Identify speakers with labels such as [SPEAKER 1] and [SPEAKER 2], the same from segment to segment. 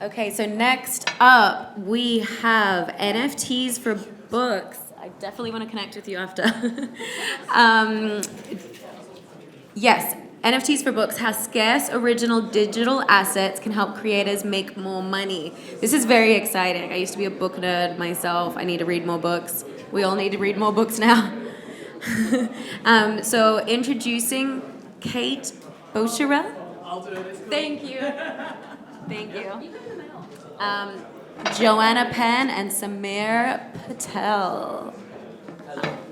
[SPEAKER 1] Okay, so next up we have NFTs for books. I definitely want to connect with you after. um, yes, NFTs for books has scarce original digital assets, can help creators make more money. This is very exciting. I used to be a book nerd myself. I need to read more books. We all need to read more books now. So introducing Kate Baucherel.
[SPEAKER 2] I'll do it.
[SPEAKER 1] Thank you. Thank you. Joanna Penn and Samir Patil.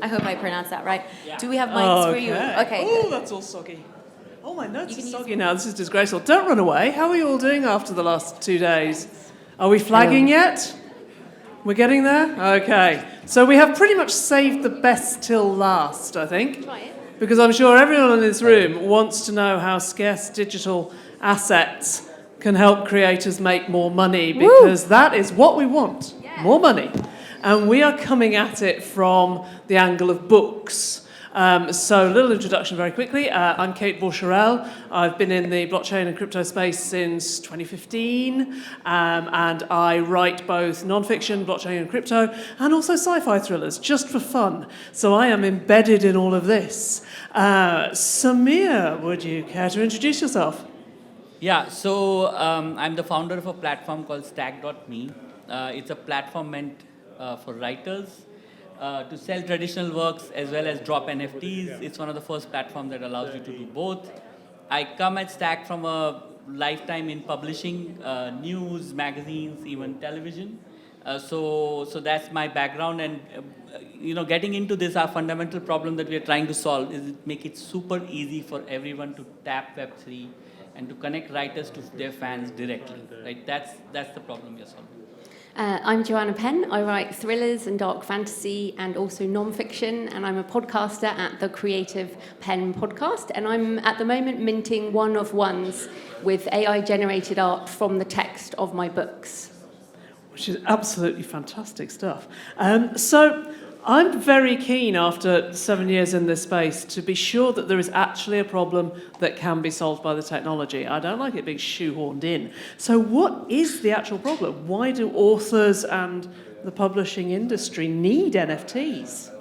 [SPEAKER 1] I hope I pronounced that right.
[SPEAKER 2] Yeah.
[SPEAKER 1] Do we have mics for you? Okay.
[SPEAKER 2] Oh,
[SPEAKER 1] Good.
[SPEAKER 2] that's all soggy. Oh, my notes
[SPEAKER 1] You
[SPEAKER 2] are
[SPEAKER 1] can
[SPEAKER 2] soggy now. This is disgraceful. Don't run away. How are you all doing after the last 2 days? Are we flagging yet? We're getting there? Okay. So we have pretty much saved the best till last, I think.
[SPEAKER 1] Try it.
[SPEAKER 2] Because I'm sure everyone in this room wants to know how scarce digital assets can help creators make more money, because that is what we want, more money. And we are coming at it from the angle of books. So a little introduction very quickly. I'm Kate Baucherel. I've been in the blockchain and crypto space since 2015, and I write both non-fiction, blockchain and crypto, and also sci-fi thrillers, just for fun. So I am embedded in all of this. Samir, would you care to introduce yourself?
[SPEAKER 3] Yeah, so I'm the founder of a platform called Stack.me. It's a platform meant for writers to sell traditional works as well as drop NFTs. It's one of the first platforms that allows you to do both. I come at Stack from a lifetime in publishing, news, magazines, even television. So that's my background, and getting into this, our fundamental problem that we are trying to solve is make it super easy for everyone to tap Web3 and to connect writers to their fans directly. Right? That's the problem we are solving.
[SPEAKER 4] I'm Joanna Penn. I write thrillers and dark fantasy and also non-fiction, and I'm a podcaster at the Creative Penn podcast, and I'm at the moment minting one-of-ones with AI-generated art from the text of my books.
[SPEAKER 2] Which is absolutely fantastic stuff. So I'm very keen, after 7 years in this space, to be sure that there is actually a problem that can be solved by the technology. I don't like it being shoehorned in. So what is the actual problem? Why do authors and the publishing industry need NFTs?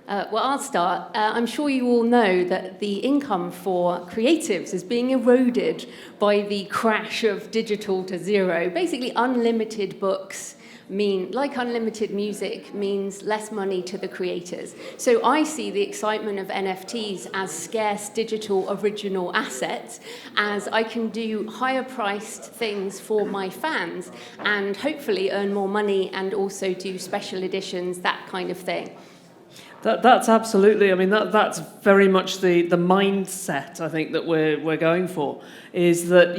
[SPEAKER 4] Well, I'll start. I'm sure you all know that the income for creatives is being eroded by the crash of digital to zero. Basically, unlimited books like unlimited music, means less money to the creators. So I see the excitement of NFTs as scarce digital original assets, as I can do higher priced things for my fans and hopefully earn more money and also do special editions, that kind of thing.
[SPEAKER 2] That's absolutely, I mean, that's very much the mindset, I think, that we're going for, is that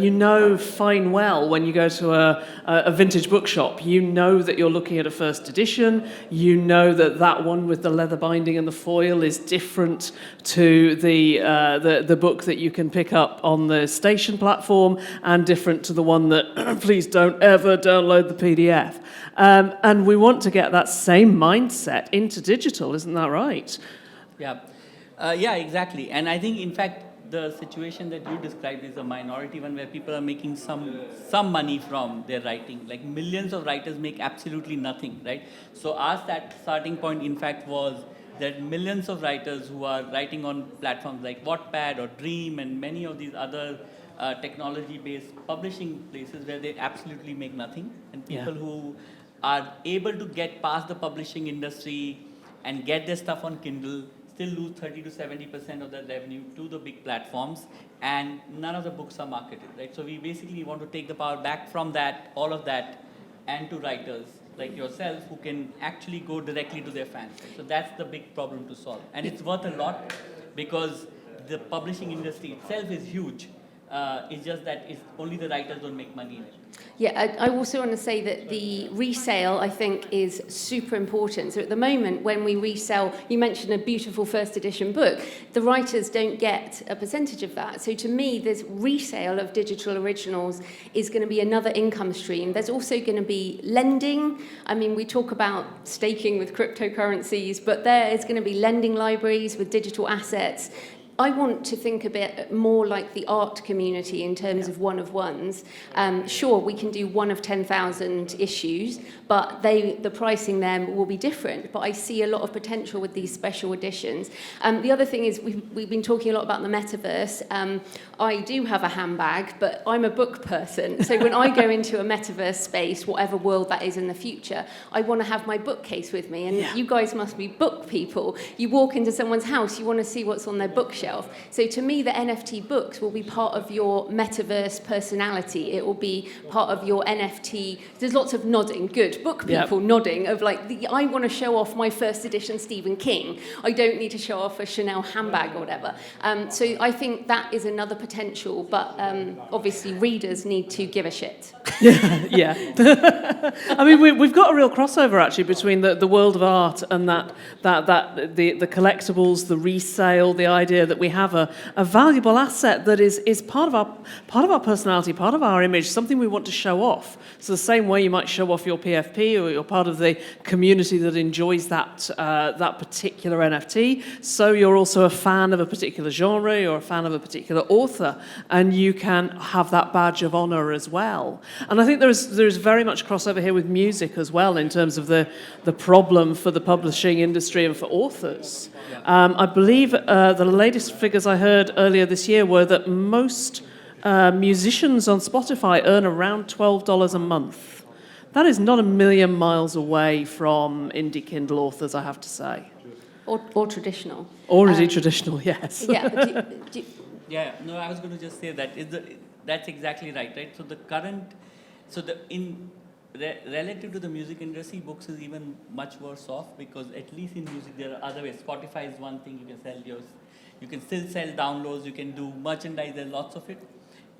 [SPEAKER 2] fine well when you go to a vintage bookshop, that you're looking at a first edition, that one with the leather binding and the foil is different to the book that you can pick up on the station platform, and different to the one that, please don't ever download the PDF. And we want to get that same mindset into digital, isn't that right?
[SPEAKER 3] Yeah, exactly. And I think, in fact, the situation that you described is a minority one where people are making some money from their writing. Like millions of writers make absolutely nothing, right? So our starting point, in fact, was that millions of writers who are writing on platforms like Wattpad or Dream and many of these other technology-based publishing places where they absolutely make nothing, and people who are able to get past the publishing industry and get their stuff on Kindle still lose 30 to 70% of their revenue to the big platforms, and none of the books are marketed, right? So we basically want to take the power back from that, all of that, and to writers like yourself who can actually go directly to their fans. So that's the big problem to solve. And it's worth a lot because the publishing industry itself is huge. It's just that only the writers don't make money in it.
[SPEAKER 4] Yeah, I also want to say that the resale, I think, is super important. So at the moment, when we resell, you mentioned a beautiful first edition book, the writers don't get a percentage of that. So to me, this resale of digital originals is going to be another income stream. There's also going to be lending. I mean, we talk about staking with cryptocurrencies, but there is going to be lending libraries with digital assets. I want to think a bit more like the art community in terms of one-of-ones. Sure, we can do 1 of 10,000 issues, but the pricing then will be different. But I see a lot of potential with these special editions. The other thing is we've been talking a lot about the metaverse. I do have a handbag, but I'm a book person. So when I go into a metaverse space, whatever world that is in the future, I want to have my bookcase with me. And you guys must be book people. You walk into someone's house, you want to see what's on their bookshelf. So to me, the NFT books will be part of your metaverse personality. It will be part of your NFT. There's lots of nodding, good book people nodding of like, I want to show off my first edition Stephen King. I don't need to show off a Chanel handbag or whatever. So I think that is another potential, but obviously readers need to give a shit.
[SPEAKER 2] Yeah. I mean, we've got a real crossover actually between the world of art and the collectibles, the resale, the idea that we have a valuable asset that is part of our personality, part of our image, something we want to show off. So the same way you might show off your PFP or you're part of the community that enjoys that particular NFT, so you're also a fan of a particular genre, you're a fan of a particular author, and you can have that badge of honor as well. And I think there's very much crossover here with music as well in terms of the problem for the publishing industry and for authors. I believe the latest figures I heard earlier this year were that most musicians on Spotify earn around $12 a month. That is not a million miles away from indie Kindle authors, I have to say.
[SPEAKER 4] Or traditional.
[SPEAKER 2] Already traditional, yes.
[SPEAKER 4] Yeah. But
[SPEAKER 3] Yeah, no, I was going to just say that's exactly right? So the current, relative to the music industry, books is even much worse off because at least in music there are other ways. Spotify is one thing, you can sell yours, you can still sell downloads, you can do merchandise, there's lots of it.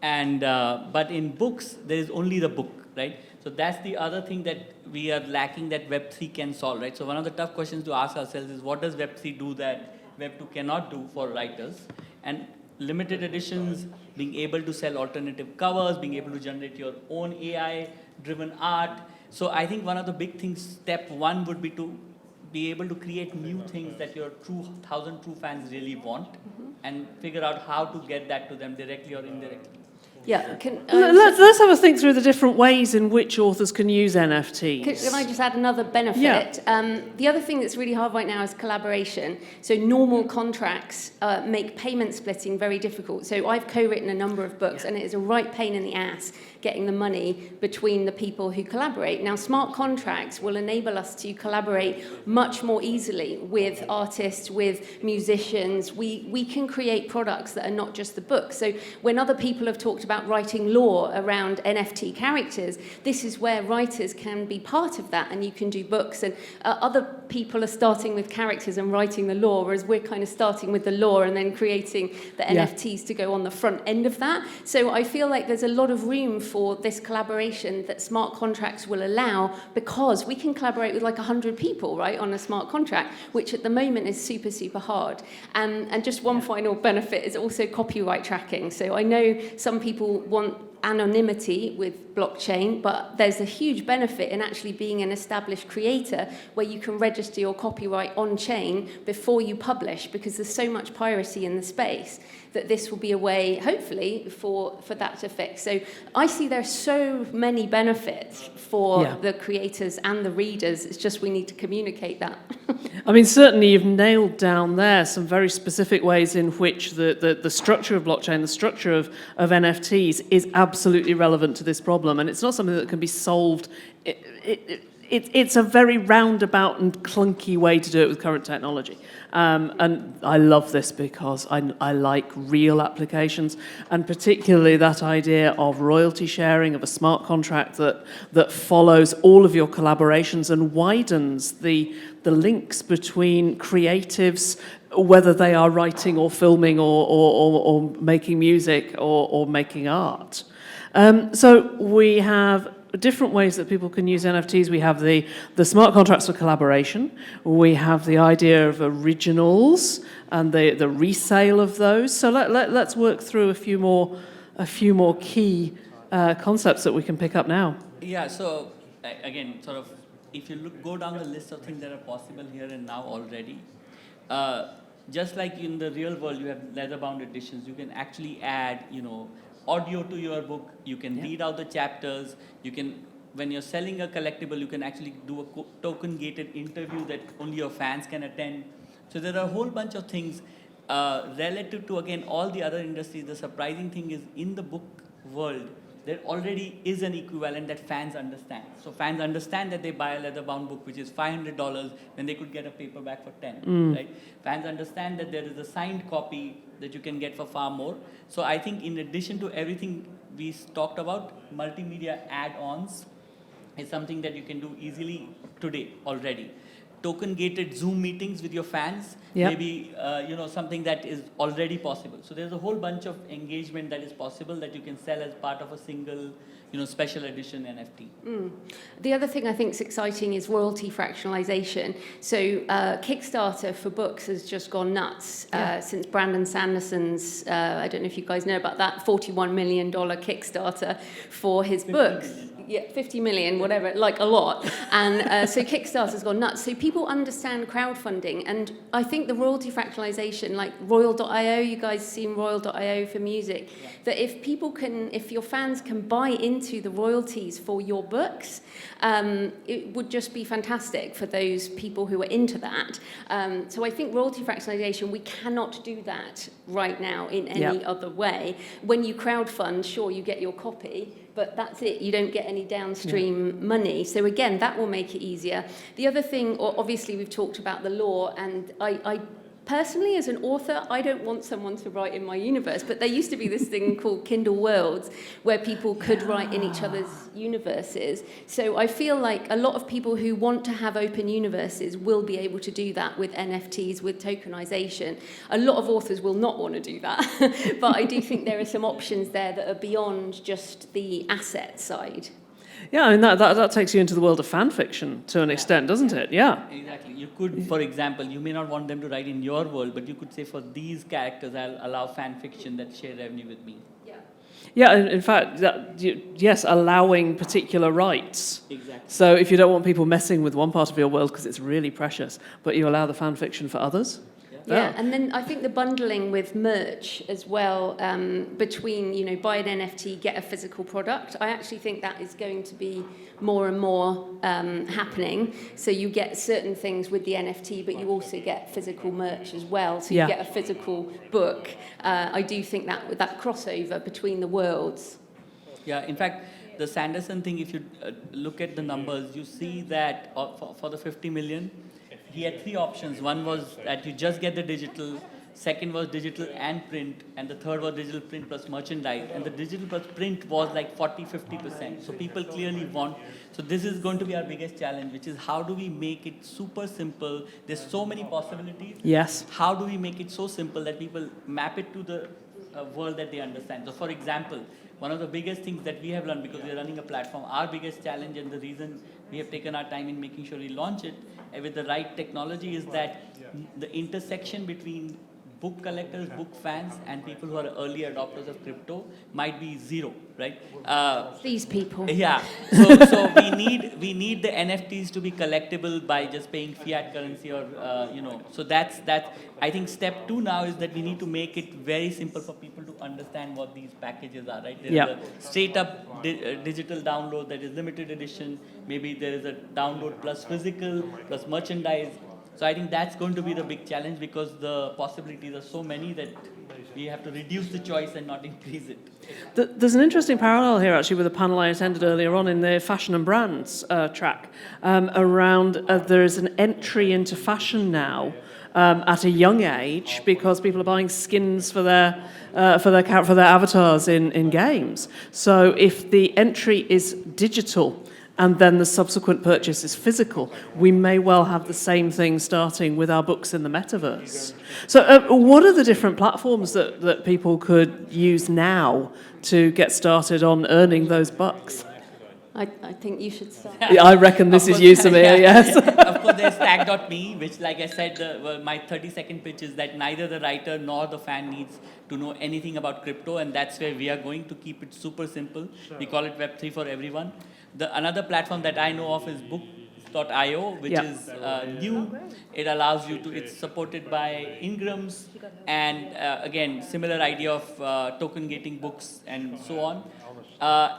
[SPEAKER 3] And but in books, there is only the book, right? So that's the other thing that we are lacking that Web3 can solve, right? So one of the tough questions to ask ourselves is what does Web3 do that Web2 cannot do for writers? And limited editions, being able to sell alternative covers, being able to generate your own AI-driven art. So I think one of the big things, step one would be to be able to create new things that your 1,000 true fans really want and figure out how to get that to them directly or indirectly.
[SPEAKER 4] Yeah.
[SPEAKER 2] Let's have a think through the different ways in which authors can use NFTs.
[SPEAKER 4] Can I just add another benefit?
[SPEAKER 2] Yeah.
[SPEAKER 4] The other thing that's really hard right now is collaboration. So normal contracts make payment splitting very difficult. So I've co-written a number of books, and it is a right pain in the ass getting the money between the people who collaborate. Now, smart contracts will enable us to collaborate much more easily with artists, with musicians. We can create products that are not just the book. So when other people have talked about writing lore around NFT characters, this is where writers can be part of that, and you can do books. And other people are starting with characters and writing the lore, whereas we're kind of starting with the lore and then creating the NFTs to go on the front end of that. So I feel like there's a lot of room for this collaboration that smart contracts will allow, because we can collaborate with like 100 people, right, on a smart contract, which at the moment is super, super hard. And just one final benefit is also copyright tracking. So I know some people want anonymity with blockchain, but there's a huge benefit in actually being an established creator where you can register your copyright on chain before you publish, because there's so much piracy in the space that this will be a way, hopefully, for that to fix. So I see there's so many benefits for the creators and the readers. It's just we need to communicate that.
[SPEAKER 2] I mean, certainly you've nailed down there some very specific ways in which the structure of blockchain, the structure of NFTs is absolutely relevant to this problem. And it's not something that can be solved. It's a very roundabout and clunky way to do it with current technology. And I love this because I like real applications, and particularly that idea of royalty sharing, of a smart contract that follows all of your collaborations and widens the links between creatives, whether they are writing or filming or making music or making art. So we have different ways that people can use NFTs. We have the smart contracts for collaboration. We have the idea of originals and the resale of those. So let's work through a few more key concepts that we can pick up now.
[SPEAKER 3] Yeah. So again, sort of, if you go down the list of things that are possible here and now already, just like in the real world, you have leather-bound editions. You can actually add, audio to your book. You can read out the chapters. You can, when you're selling a collectible, you can actually do a token-gated interview that only your fans can attend. So there are a whole bunch of things relative to, again, all the other industries. The surprising thing is in the book world, there already is an equivalent that fans understand. So fans understand that they buy a leather-bound book, which is $500, when they could get a paperback for 10, right? Fans understand that there is a signed copy that you can get for far more. So I think in addition to everything we talked about, multimedia add-ons is something that you can do easily today already. Token-gated Zoom meetings with your fans, maybe something that is already possible. So there's a whole bunch of engagement that is possible that you can sell as part of a single, special edition NFT.
[SPEAKER 4] The other thing I think is exciting is royalty fractionalization. So Kickstarter for books has just gone nuts since Brandon Sanderson's, I don't know if you guys know about that, $41 million Kickstarter for his books. Yeah, 50 million, whatever, like a lot. And so Kickstarter's gone nuts. So people understand crowdfunding. And I think the royalty fractionalization, like Royal.io, you guys seen Royal.io for music, that if your fans can buy into the royalties for your books, it would just be fantastic for those people who are into that. So I think royalty fractionalization, we cannot do that right now in any other way. When you crowdfund, sure, you get your copy, but that's it. You don't get any downstream money. So again, that will make it easier. The other thing, obviously we've talked about the law, and I personally, as an author, I don't want someone to write in my universe, but there used to be this thing called Kindle Worlds where people could write in each other's universes. So I feel like a lot of people who want to have open universes will be able to do that with NFTs, with tokenization. A lot of authors will not want to do that, but I do think there are some options there that are beyond just the asset side.
[SPEAKER 2] Yeah, I mean, that takes you into the world of fan fiction to an extent, doesn't it? Yeah.
[SPEAKER 3] Exactly. You could, for example, you may not want them to write in your world, but you could say for these characters, I'll allow fan fiction that share revenue with me.
[SPEAKER 2] Yeah, in fact, yes, allowing particular rights.
[SPEAKER 3] Exactly.
[SPEAKER 2] So if you don't want people messing with one part of your world because it's really precious, but you allow the fan fiction for others.
[SPEAKER 4] Yeah, and then I think the bundling with merch as well, between, buy an NFT, get a physical product, I actually think that is going to be more and more happening. So you get certain things with the NFT, but you also get physical merch as well. So you get a physical book. I do think that with that crossover between the worlds.
[SPEAKER 3] Yeah, in fact, the Sanderson thing, if you look at the numbers, you see that for the 50 million, he had three options. One was that you just get the digital, second was digital and print, and the third was digital print plus merchandise. And the digital plus print was like 40-50%. So people clearly want. So this is going to be our biggest challenge, which is how do we make it super simple? There's so many possibilities.
[SPEAKER 2] Yes.
[SPEAKER 3] How do we make it so simple that people map it to the world that they understand? So for example, one of the biggest things that we have learned, because we're running a platform, our biggest challenge and the reason we have taken our time in making sure we launch it with the right technology is that the intersection between book collectors, book fans, and people who are early adopters of crypto might be zero, right?
[SPEAKER 4] These people.
[SPEAKER 3] Yeah. So we need the NFTs to be collectible by just paying fiat currency or So that's I think step 2 now is that we need to make it very simple for people to understand what these packages are, right? There is a straight up digital download that is limited edition. Maybe there is a download plus physical plus merchandise. So I think that's going to be the big challenge because the possibilities are so many that we have to reduce the choice and not increase it.
[SPEAKER 2] There's an interesting parallel here, actually, with a panel I attended earlier on in the fashion and brands track around there is an entry into fashion now at a young age because people are buying skins for their avatars in games. So if the entry is digital and then the subsequent purchase is physical, we may well have the same thing starting with our books in the metaverse. So what are the different platforms that people could use now to get started on earning those bucks?
[SPEAKER 4] I think you should start.
[SPEAKER 2] Yeah, I reckon this is you, Samir, yes.
[SPEAKER 3] Of course, there's tag.me, which, like I said, my 30-second pitch is that neither the writer nor the fan needs to know anything about crypto, and that's where we are going to keep it super simple. Sure. We call it Web3 for everyone. Another platform that I know of is books.io, which
[SPEAKER 2] Yeah.
[SPEAKER 3] is new. It allows you to, it's supported by Ingrams, and again, similar idea of token gating books and so on.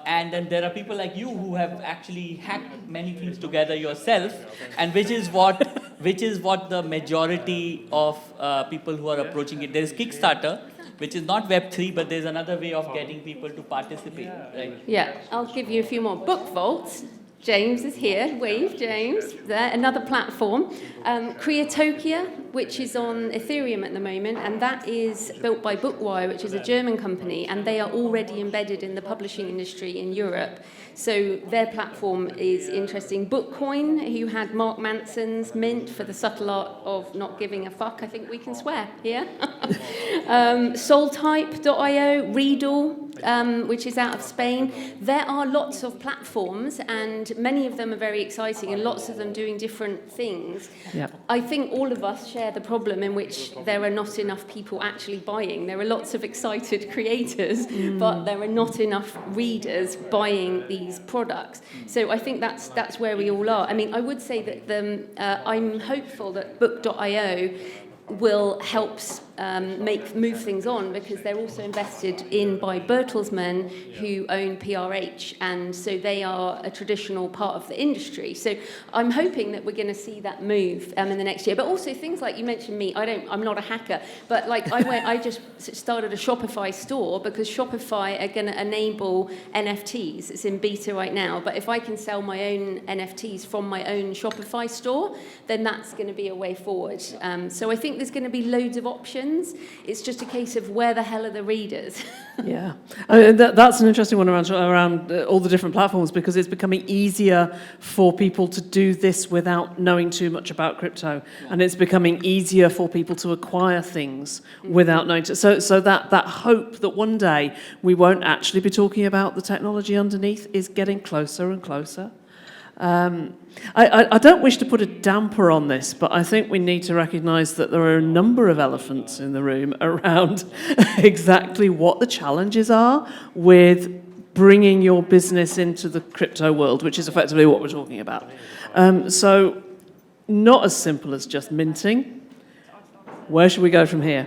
[SPEAKER 3] And then there are people like you who have actually hacked many things together yourself, and which is what the majority of people who are approaching it. There is Kickstarter, which is not Web3, but there's another way of getting people to participate, right?
[SPEAKER 4] Yeah, I'll give you a few more. Book Vault. James is here. Wave, James. There, another platform. Creatokia, which is on Ethereum at the moment, and that is built by Bookwire, which is a German company, and they are already embedded in the publishing industry in Europe. So their platform is interesting. Bookcoin, who had Mark Manson's Mint for the subtle art of not giving a fuck, I think we can swear here. Soultype.io, Readle, which is out of Spain. There are lots of platforms, and many of them are very exciting, and lots of them doing different things.
[SPEAKER 2] Yep.
[SPEAKER 4] I think all of us share the problem in which there are not enough people actually buying. There are lots of excited creators, but there are not enough readers buying these products. So I think that's where we all are. I mean, I would say that I'm hopeful that book.io will help move things on, because they're also invested in by Bertelsmann, who own PRH, and so they are a traditional part of the industry. So I'm hoping that we're going to see that move in the next year. But also things like you mentioned me. I'm not a hacker, but like I just started a Shopify store because Shopify are going to enable NFTs. It's in beta right now, but if I can sell my own NFTs from my own Shopify store, then that's going to be a way forward. So I think there's going to be loads of options. It's just a case of where the hell are the readers?
[SPEAKER 2] Yeah, I mean, that's an interesting one around all the different platforms, because it's becoming easier for people to do this without knowing too much about crypto, and it's becoming easier for people to acquire things without knowing. So that hope that one day we won't actually be talking about the technology underneath is getting closer and closer. I don't wish to put a damper on this, but I think we need to recognise that there are a number of elephants in the room around exactly what the challenges are with bringing your business into the crypto world, which is effectively what we're talking about. So not as simple as just minting. Where should we go from here?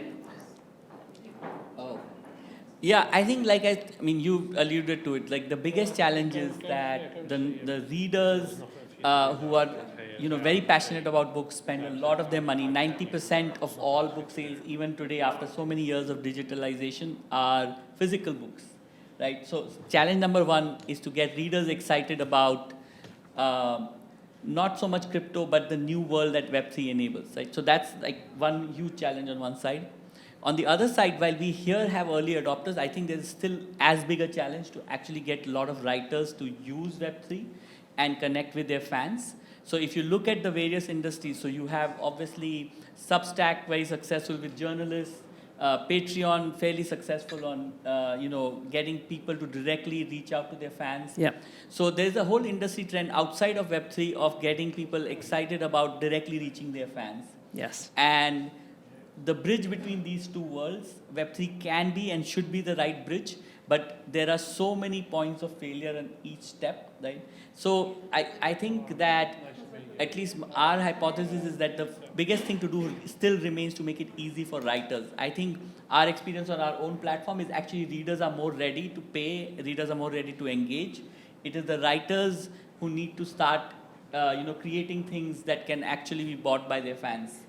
[SPEAKER 3] Yeah, I think I mean, you alluded to it. Like the biggest challenge is that the readers who are, very passionate about books spend a lot of their money. 90% of all book sales, even today, after so many years of digitalization, are physical books, right? So challenge number one is to get readers excited about not so much crypto, but the new world that Web3 enables, right? So that's like one huge challenge on one side. On the other side, while we here have early adopters, I think there's still as big a challenge to actually get a lot of writers to use Web3 and connect with their fans. So if you look at the various industries, so you have obviously Substack, very successful with journalists, Patreon, fairly successful on, getting people to directly reach out to their fans.
[SPEAKER 2] Yeah.
[SPEAKER 3] So there's a whole industry trend outside of Web3 of getting people excited about directly reaching their fans.
[SPEAKER 2] Yes.
[SPEAKER 3] And the bridge between these two worlds, Web3 can be and should be the right bridge, but there are so many points of failure in each step, right? So I think that at least our hypothesis is that the biggest thing to do still remains to make it easy for writers. I think our experience on our own platform is actually readers are more ready to pay, readers are more ready to engage. It is the writers who need to start, creating things that can actually be bought by their fans.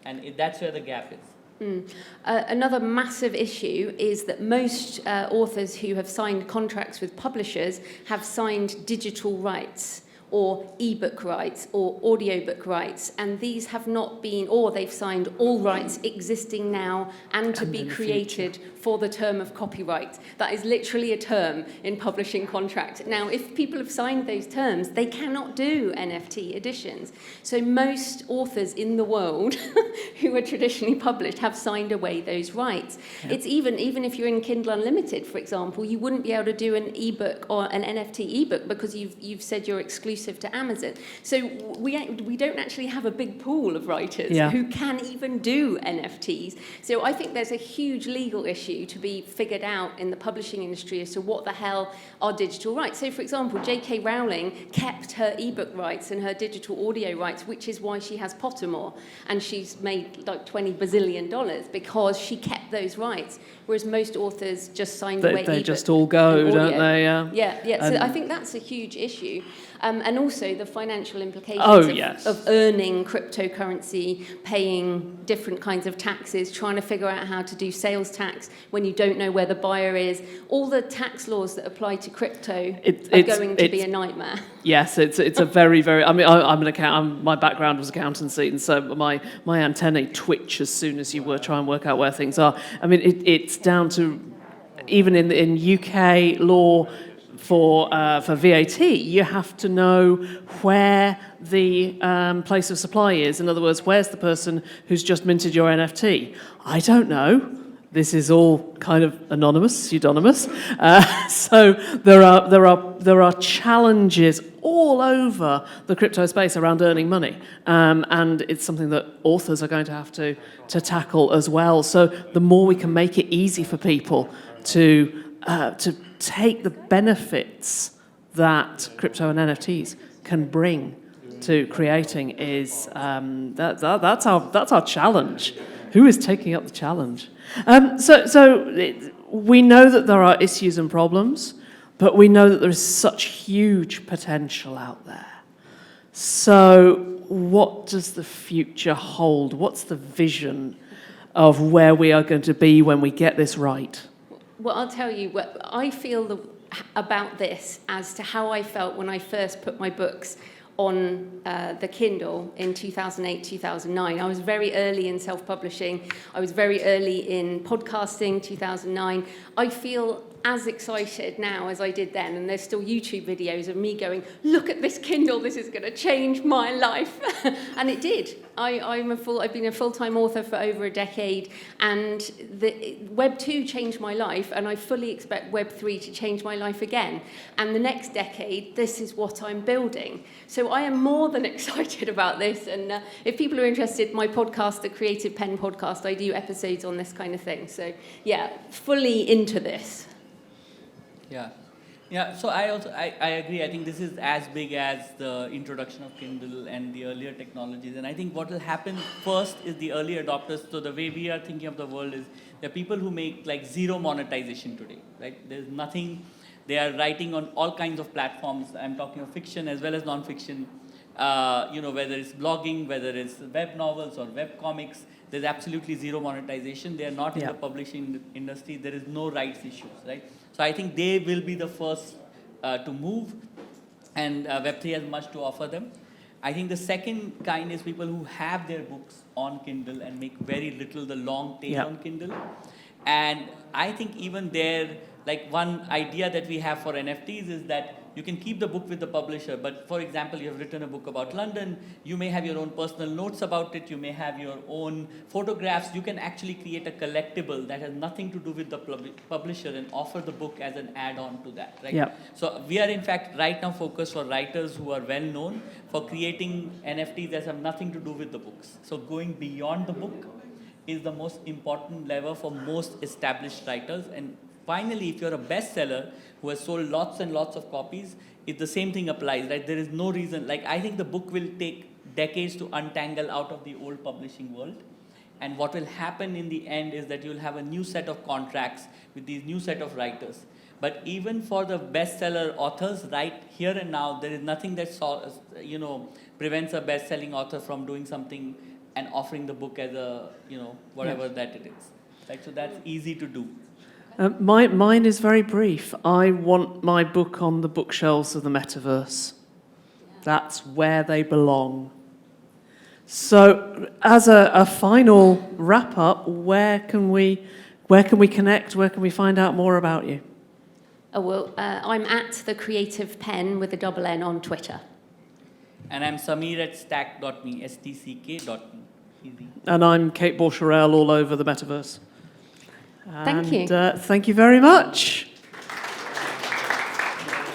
[SPEAKER 3] And that's where the gap is.
[SPEAKER 4] Another massive issue is that most authors who have signed contracts with publishers have signed digital rights or ebook rights or audiobook rights, and these have not been, or they've signed all rights existing now and to be created for the term of copyright. That is literally a term in publishing contracts. Now, if people have signed those terms, they cannot do NFT editions. So most authors in the world who are traditionally published have signed away those rights. Yeah. It's even if you're in Kindle Unlimited, for example, you wouldn't be able to do an ebook or an NFT ebook because you've said you're exclusive exclusive to Amazon. So we don't actually have a big pool of writers
[SPEAKER 2] Yeah.
[SPEAKER 4] who can even do NFTs. So I think there's a huge legal issue to be figured out in the publishing industry as to what the hell are digital rights. So, for example, J.K. Rowling kept her ebook rights and her digital audio rights, which is why she has Pottermore, and she's made like $20 bazillion because she kept those rights, whereas most authors just sign away
[SPEAKER 2] They
[SPEAKER 4] ebook
[SPEAKER 2] just all go,
[SPEAKER 4] and
[SPEAKER 2] don't
[SPEAKER 4] audio.
[SPEAKER 2] they? Yeah.
[SPEAKER 4] Yeah. So
[SPEAKER 2] And-
[SPEAKER 4] I think that's a huge issue. And also the financial implications
[SPEAKER 2] Oh, yes.
[SPEAKER 4] of earning cryptocurrency, paying different kinds of taxes, trying to figure out how to do sales tax when you don't know where the buyer is. All the tax laws that apply to crypto are going to be a nightmare.
[SPEAKER 2] Yes, it's a very, very. I mean, I'm an accountant. My background was accountancy, and so my antennae twitch as soon as you try and work out where things are. I mean, it's down to even in UK law. For VAT, you have to know where the place of supply is. In other words, where's the person who's just minted your NFT? I don't know. This is all kind of anonymous, pseudonymous. So there are challenges all over the crypto space around earning money, and it's something that authors are going to have to tackle as well. So the more we can make it easy for people to take the benefits that crypto and NFTs can bring to creating is that's our challenge. Who is taking up the challenge? We know that there are issues and problems, but we know that there is such huge potential out there. So what does the future hold? What's the vision of where we are going to be when we get this right?
[SPEAKER 4] Well, I'll tell you what I feel about this as to how I felt when I first put my books on the Kindle in 2008, 2009. I was very early in self-publishing. I was very early in podcasting, 2009. I feel as excited now as I did then, and there's still YouTube videos of me going, look at this Kindle, this is going to change my life. And it did. I've been a full-time author for over a decade, and the Web 2 changed my life, and I fully expect Web 3 to change my life again. And the next decade, this is what I'm building. So I am more than excited about this, and if people are interested, my podcast, the Creative Penn podcast, I do episodes on this kind of thing. So yeah, fully into this.
[SPEAKER 3] Yeah, so I agree. I think this is as big as the introduction of Kindle and the earlier technologies. And I think what will happen first is the early adopters. So the way we are thinking of the world is there are people who make like zero monetization today, right? There's nothing. They are writing on all kinds of platforms. I'm talking of fiction as well as non-fiction. Whether it's blogging, whether it's web novels or web comics, there's absolutely zero monetization. They are not in the publishing industry. There is no rights issues, right? So I think they will be the first to move, and Web3 has much to offer them. I think the second kind is people who have their books on Kindle and make very little, the long tail on Kindle. And I think even there, like one idea that we have for NFTs is that you can keep the book with the publisher, but for example, you have written a book about London, you may have your own personal notes about it, you may have your own photographs, you can actually create a collectible that has nothing to do with the publisher and offer the book as an add-on to that, right?
[SPEAKER 2] Yep.
[SPEAKER 3] So we are in fact right now focused for writers who are well known for creating NFTs that have nothing to do with the books. So going beyond the book is the most important lever for most established writers. And finally, if you're a bestseller who has sold lots and lots of copies, the same thing applies, right? There is no reason, like I think the book will take decades to untangle out of the old publishing world. And what will happen in the end is that you'll have a new set of contracts with these new set of writers. But even for the bestseller authors, right here and now, there is nothing that prevents a best-selling author from doing something and offering the book as a, whatever that it is. Right? So that's easy to do.
[SPEAKER 2] Mine is very brief. I want my book on the bookshelves of the metaverse. That's where they belong. So, as a final wrap up, where can we connect? Where can we find out more about you?
[SPEAKER 4] I'm at the Creative Penn with a double N on Twitter.
[SPEAKER 3] And I'm Samir at stack.me, stck.me. Easy.
[SPEAKER 2] And I'm Kate Baucherel all over the metaverse.
[SPEAKER 4] Thank you.
[SPEAKER 2] Thank you very much.